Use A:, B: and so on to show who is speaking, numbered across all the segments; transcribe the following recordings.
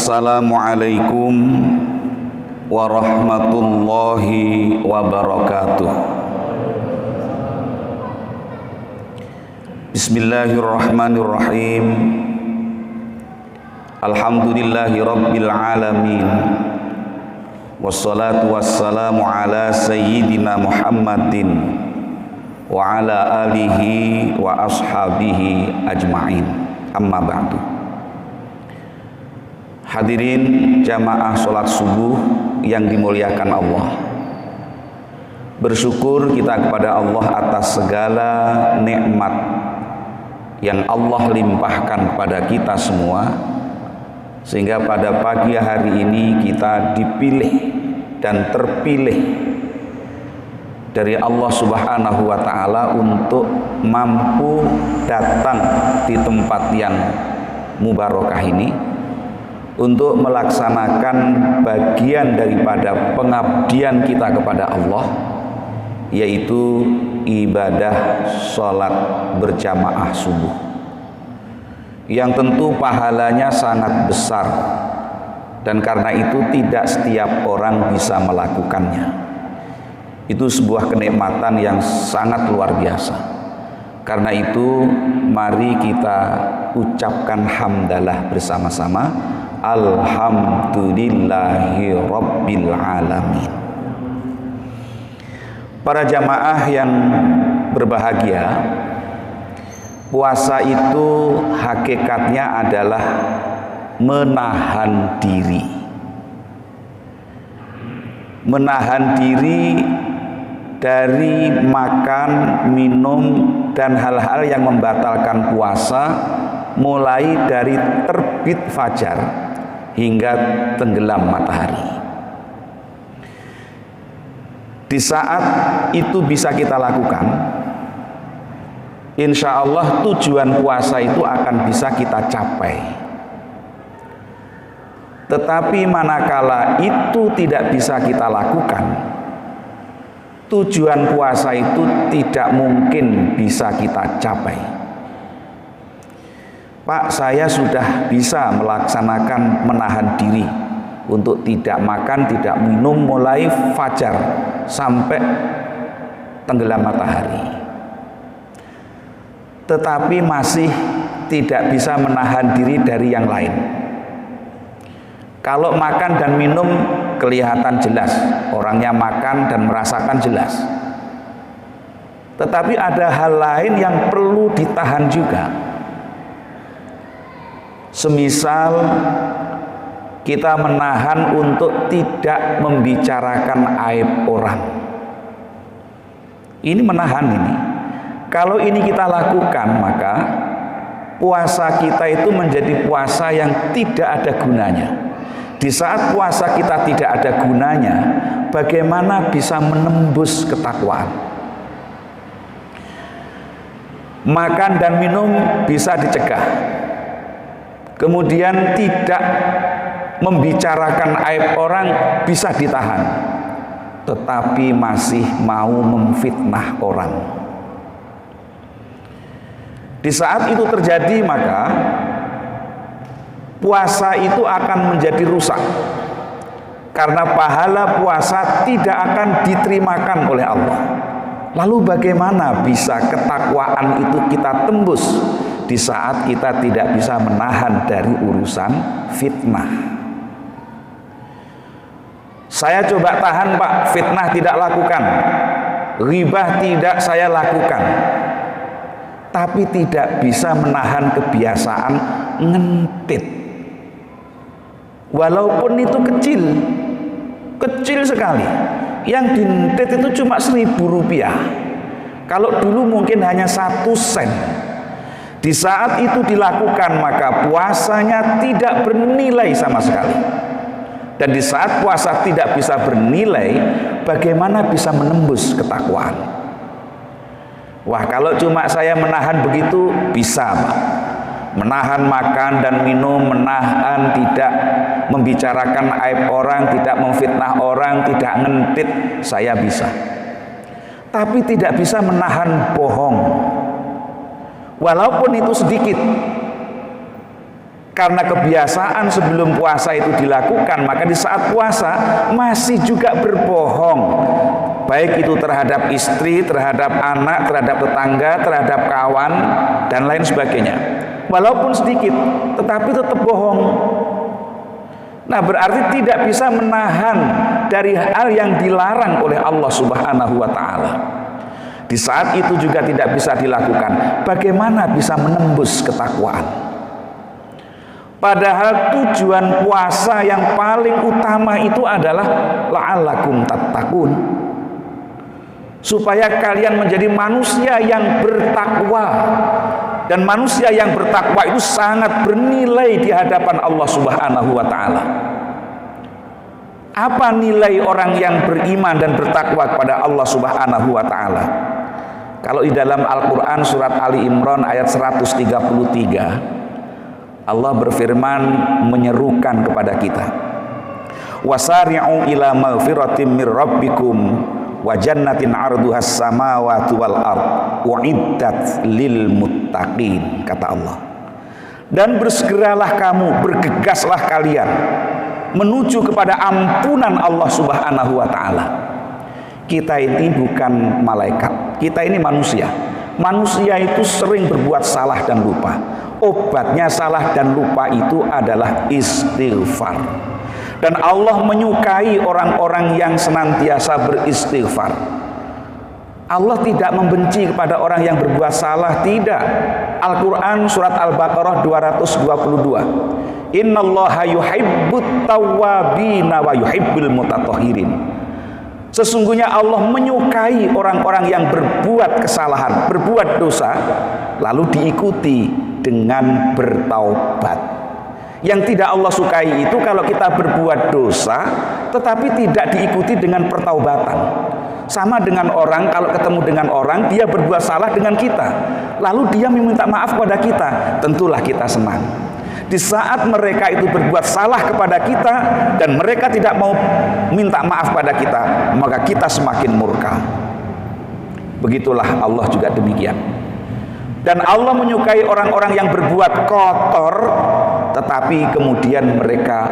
A: Assalamualaikum warahmatullahi wabarakatuh. Bismillahirrahmanirrahim. Alhamdulillahi rabbil alamin. Wassalatu wassalamu ala sayyidina Muhammadin wa ala alihi wa ashabihi ajma'in. Amma ba'du. Hadirin jamaah sholat subuh yang dimuliakan Allah. Bersyukur kita kepada Allah atas segala nikmat yang Allah limpahkan kepada kita semua, sehingga pada pagi hari ini kita dipilih dan terpilih dari Allah Subhanahu wa Ta'ala untuk mampu datang di tempat yang mubarakah ini untuk melaksanakan bagian daripada pengabdian kita kepada Allah, yaitu ibadah sholat berjamaah subuh, yang tentu pahalanya sangat besar, dan karena itu tidak setiap orang bisa melakukannya. Itu sebuah kenikmatan yang sangat luar biasa. Karena itu mari kita ucapkan hamdalah bersama-sama. Alhamdulillahi rabbil alamin. Para jamaah yang berbahagia, puasa itu hakikatnya adalah menahan diri. Menahan diri dari makan, minum, dan hal-hal yang membatalkan puasa, mulai dari terbit fajar hingga tenggelam matahari. Di saat itu bisa kita lakukan, insya Allah tujuan puasa itu akan bisa kita capai. Tetapi manakala itu tidak bisa kita lakukan, tujuan puasa itu tidak mungkin bisa kita capai. Pak, saya sudah bisa melaksanakan menahan diri untuk tidak makan, tidak minum mulai fajar sampai tenggelam matahari, tetapi masih tidak bisa menahan diri dari yang lain. Kalau makan dan minum kelihatan jelas, orangnya makan dan merasakan jelas, tetapi ada hal lain yang perlu ditahan juga. Semisal kita menahan untuk tidak membicarakan aib orang. Ini menahan ini. Kalau ini kita lakukan, maka puasa kita itu menjadi puasa yang tidak ada gunanya. Di saat puasa kita tidak ada gunanya, bagaimana bisa menembus ketakwaan? Makan dan minum bisa dicegah. Kemudian tidak membicarakan aib orang bisa ditahan, tetapi masih mau memfitnah orang. Di saat itu terjadi, maka puasa itu akan menjadi rusak, karena pahala puasa tidak akan diterimakan oleh Allah. Lalu bagaimana bisa ketakwaan itu kita tembus di saat kita tidak bisa menahan dari urusan fitnah? Saya coba tahan, Pak, fitnah tidak lakukan, ghibah tidak saya lakukan, tapi tidak bisa menahan kebiasaan ngentit. Walaupun itu kecil sekali. Yang dintit itu cuma Rp1.000. Kalau dulu mungkin hanya 1 sen. Di saat itu dilakukan, maka puasanya tidak bernilai sama sekali. Dan di saat puasa tidak bisa bernilai, bagaimana bisa menembus ketakwaan? Wah, kalau cuma saya menahan begitu bisa, Pak. Menahan makan dan minum, menahan tidak membicarakan aib orang, tidak memfitnah orang, tidak ngentit, saya bisa. Tapi tidak bisa menahan bohong, walaupun itu sedikit. Karena kebiasaan sebelum puasa itu dilakukan, maka di saat puasa masih juga berbohong, baik itu terhadap istri, terhadap anak, terhadap tetangga, terhadap kawan, dan lain sebagainya. Walaupun sedikit, tetapi tetap bohong. Nah, berarti tidak bisa menahan dari hal yang dilarang oleh Allah Subhanahu wa Ta'ala. Di saat itu juga tidak bisa dilakukan, bagaimana bisa menembus ketakwaan? Padahal tujuan puasa yang paling utama itu adalah la'allakum tattaqun, supaya kalian menjadi manusia yang bertakwa. Dan manusia yang bertakwa itu sangat bernilai di hadapan Allah Subhanahu wa Ta'ala. Apa nilai orang yang beriman dan bertakwa kepada Allah Subhanahu wa Ta'ala? Kalau di dalam Al-Quran surat Ali Imran ayat 133, Allah berfirman menyerukan kepada kita, wasari'u ila maghfiratin mir rabbikum wa jannatin 'arduhas samawati wal ard uiddat lil muttaqin, kata Allah. Dan bersegeralah kamu, bergegaslah kalian menuju kepada ampunan Allah Subhanahu wa Ta'ala. Kita ini bukan malaikat, kita ini manusia. Manusia itu sering berbuat salah dan lupa. Obatnya salah dan lupa itu adalah istighfar. Dan Allah menyukai orang-orang yang senantiasa beristighfar. Allah tidak membenci kepada orang yang berbuat salah, tidak. Al-Quran surat Al-Baqarah 222, innallaha yuhibbut tawwabina wa yuhibbul mutatahhirin. Sesungguhnya Allah menyukai orang-orang yang berbuat kesalahan, berbuat dosa, lalu diikuti dengan bertaubat. Yang tidak Allah sukai itu kalau kita berbuat dosa tetapi tidak diikuti dengan pertaubatan. Sama dengan orang, kalau ketemu dengan orang, dia berbuat salah dengan kita, lalu dia meminta maaf kepada kita, tentulah kita senang. Di saat mereka itu berbuat salah kepada kita dan mereka tidak mau minta maaf pada kita, maka kita semakin murka. Begitulah Allah juga demikian. Dan Allah menyukai orang-orang yang berbuat kotor tetapi kemudian mereka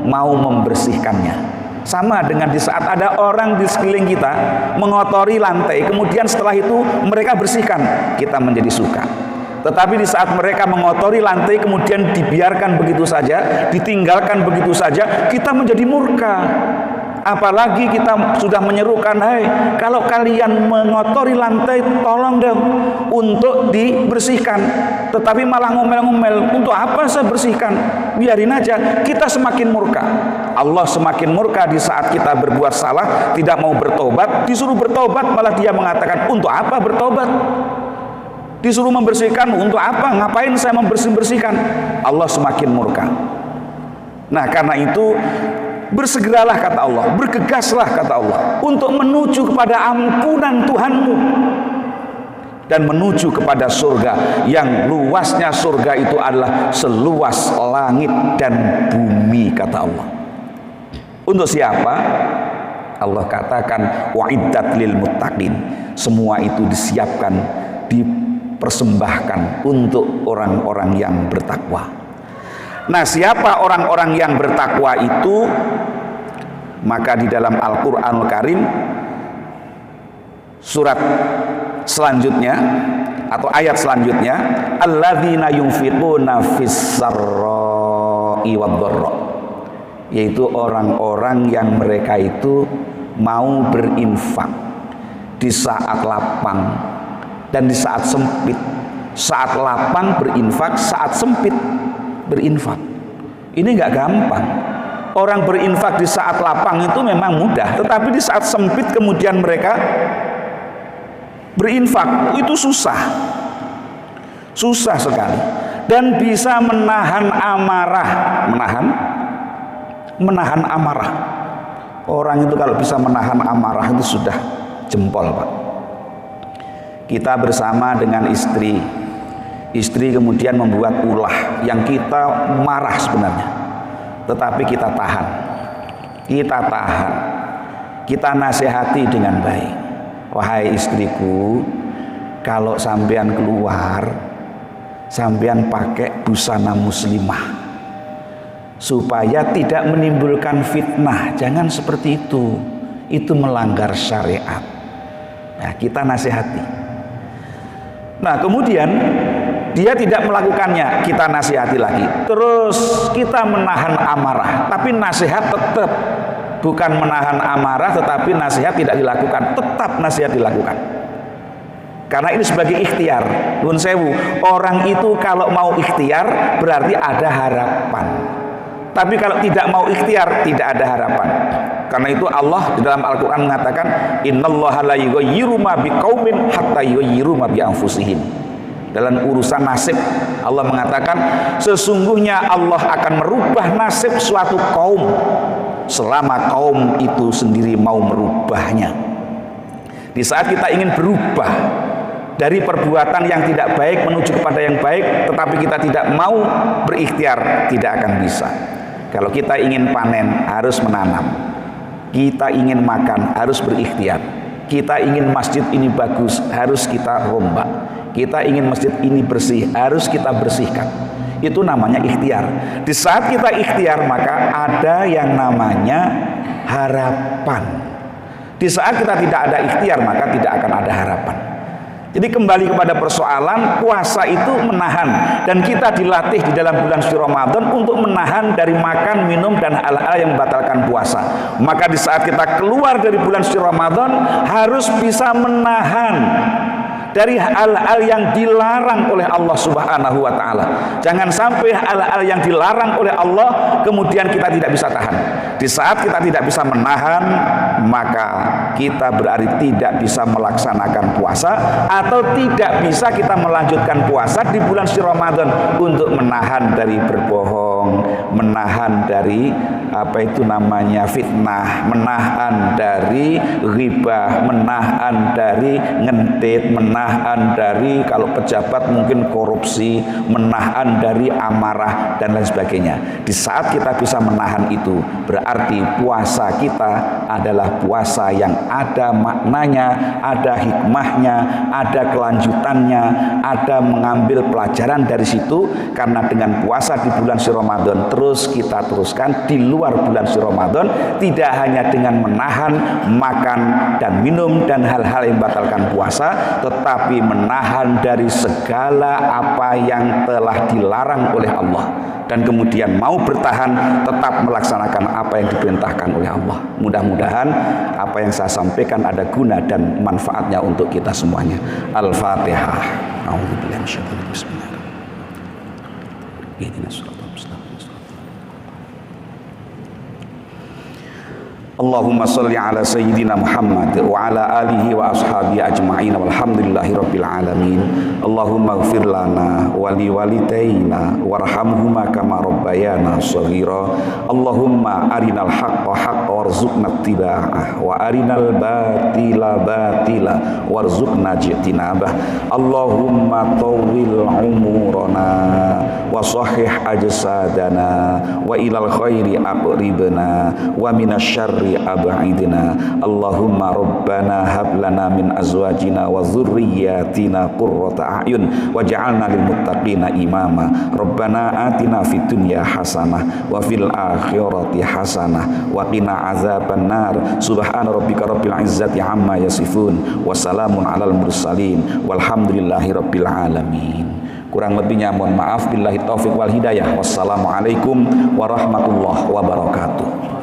A: mau membersihkannya. Sama dengan di saat ada orang di sekeliling kita mengotori lantai, kemudian setelah itu mereka bersihkan, kita menjadi suka. Tetapi di saat mereka mengotori lantai kemudian dibiarkan begitu saja, ditinggalkan begitu saja, kita menjadi murka. Apalagi kita sudah menyerukan, hai, kalau kalian mengotori lantai tolong dong untuk dibersihkan, tetapi malah ngomel-ngomel, untuk apa saya bersihkan, biarin aja. Kita semakin murka. Allah semakin murka di saat kita berbuat salah, tidak mau bertobat. Disuruh bertobat malah dia mengatakan, untuk apa bertobat? Disuruh membersihkan, untuk apa? Ngapain saya membersihkan? Allah semakin murka. Nah, karena itu bersegeralah, kata Allah, bergegaslah, kata Allah, untuk menuju kepada ampunan Tuhanmu dan menuju kepada surga yang luasnya surga itu adalah seluas langit dan bumi, kata Allah. Untuk siapa? Allah katakan wa'iddat lil muttaqin. Semua itu disiapkan, dipersembahkan untuk orang-orang yang bertakwa. Nah, siapa orang-orang yang bertakwa itu? Maka di dalam Al-Quranul Karim surat selanjutnya atau ayat selanjutnya, alladzina yunfiquna fis-sarra'i wad-dharra, yaitu orang-orang yang mereka itu mau berinfak di saat lapang dan di saat sempit. Saat lapang berinfak, saat sempit berinfak. Ini nggak gampang. Orang berinfak di saat lapang itu memang mudah, tetapi di saat sempit kemudian mereka berinfak itu susah sekali, dan bisa menahan amarah. Menahan amarah. Orang itu kalau bisa menahan amarah itu sudah jempol, Pak. Kita bersama dengan istri kemudian membuat ulah yang kita marah sebenarnya, tetapi kita tahan, kita nasihati dengan baik. Wahai istriku, kalau sampean keluar sampean pakai busana muslimah supaya tidak menimbulkan fitnah. Jangan seperti itu melanggar syariat. Nah, kita nasihati. Nah, kemudian dia tidak melakukannya, kita nasihati lagi. Terus kita menahan amarah, tapi nasihat tetap. Bukan menahan amarah tetapi nasihat tidak dilakukan, tetap nasihat dilakukan. Karena ini sebagai ikhtiar. Nuwun sewu, orang itu kalau mau ikhtiar berarti ada harapan. Tapi kalau tidak mau ikhtiar tidak ada harapan. Karena itu Allah di dalam Al-Qur'an mengatakan innallaha la yughayyiru ma biqaumin hatta yughayyiru ma bi anfusihim. Dalam urusan nasib Allah mengatakan sesungguhnya Allah akan merubah nasib suatu kaum selama kaum itu sendiri mau merubahnya. Di saat kita ingin berubah dari perbuatan yang tidak baik menuju kepada yang baik, tetapi kita tidak mau berikhtiar, tidak akan bisa. Kalau kita ingin panen harus menanam, kita ingin makan harus berikhtiar, kita ingin masjid ini bagus harus kita rombak, kita ingin masjid ini bersih harus kita bersihkan. Itu namanya ikhtiar. Di saat kita ikhtiar maka ada yang namanya harapan. Di saat kita tidak ada ikhtiar maka tidak akan ada harapan. Jadi kembali kepada persoalan puasa itu menahan, dan kita dilatih di dalam bulan suci Ramadan untuk menahan dari makan, minum dan hal-hal yang membatalkan puasa. Maka di saat kita keluar dari bulan suci Ramadan harus bisa menahan dari hal-hal yang dilarang oleh Allah Subhanahu wa taala. Jangan sampai hal-hal yang dilarang oleh Allah kemudian kita tidak bisa tahan. Di saat kita tidak bisa menahan, maka kita berarti tidak bisa melaksanakan puasa atau tidak bisa kita melanjutkan puasa di bulan suci Ramadan untuk menahan dari berbohong, menahan dari fitnah, menahan dari ghibah, menahan dari ngentit, menahan dari kalau pejabat mungkin korupsi, menahan dari amarah dan lain sebagainya. Di saat kita bisa menahan itu, berarti puasa kita adalah puasa yang ada maknanya, ada hikmahnya, ada kelanjutannya, ada mengambil pelajaran dari situ. Karena dengan puasa di bulan suci Ramadan terus kita teruskan di luar bulan suci Ramadan, tidak hanya dengan menahan makan dan minum dan hal-hal yang membatalkan puasa, tetapi menahan dari segala apa yang telah dilarang oleh Allah, dan kemudian mau bertahan tetap melaksanakan apa yang diperintahkan oleh Allah. Mudah-mudahan apa yang saya sampaikan ada guna dan manfaatnya untuk kita semuanya. Al-Fatihah. A'udzubillahi minasyaitonir rajim. Bismillahirrahmanirrahim. Ihdinas siratal mustaqim. Allahumma salli ala sayyidina Muhammad wa ala alihi wa ashabihi ajma'in walhamdulillahi rabbil alamin. Allahumma ighfir lana wa li walidayna warhamhuma kama rabbayana shaghira. Allahumma arinal haqqa haqqa warzuqna ittiba'ah wa arinal batila batila warzuqna ijtinabah. Allahumma tawwil umurana wa sahih ajsadana wa ilal khairi aqribna wa minasyarri ab'idna. Allahumma rabbana hab lana min azwajina wa dhurriyyatina qurrata a'yun waj'alna lil muttaqina imama. Rabbana atina fid dunya hasanah wa fil akhirati hasanah wa qina azabannar. Subhana rabbika rabbil izzati amma yasifun wa salamun alal mursalin walhamdulillahi rabbil alamin. Kurang lebihnya mohon maaf. Billahi taufik wal hidayah. Wassalamualaikum warahmatullahi wabarakatuh.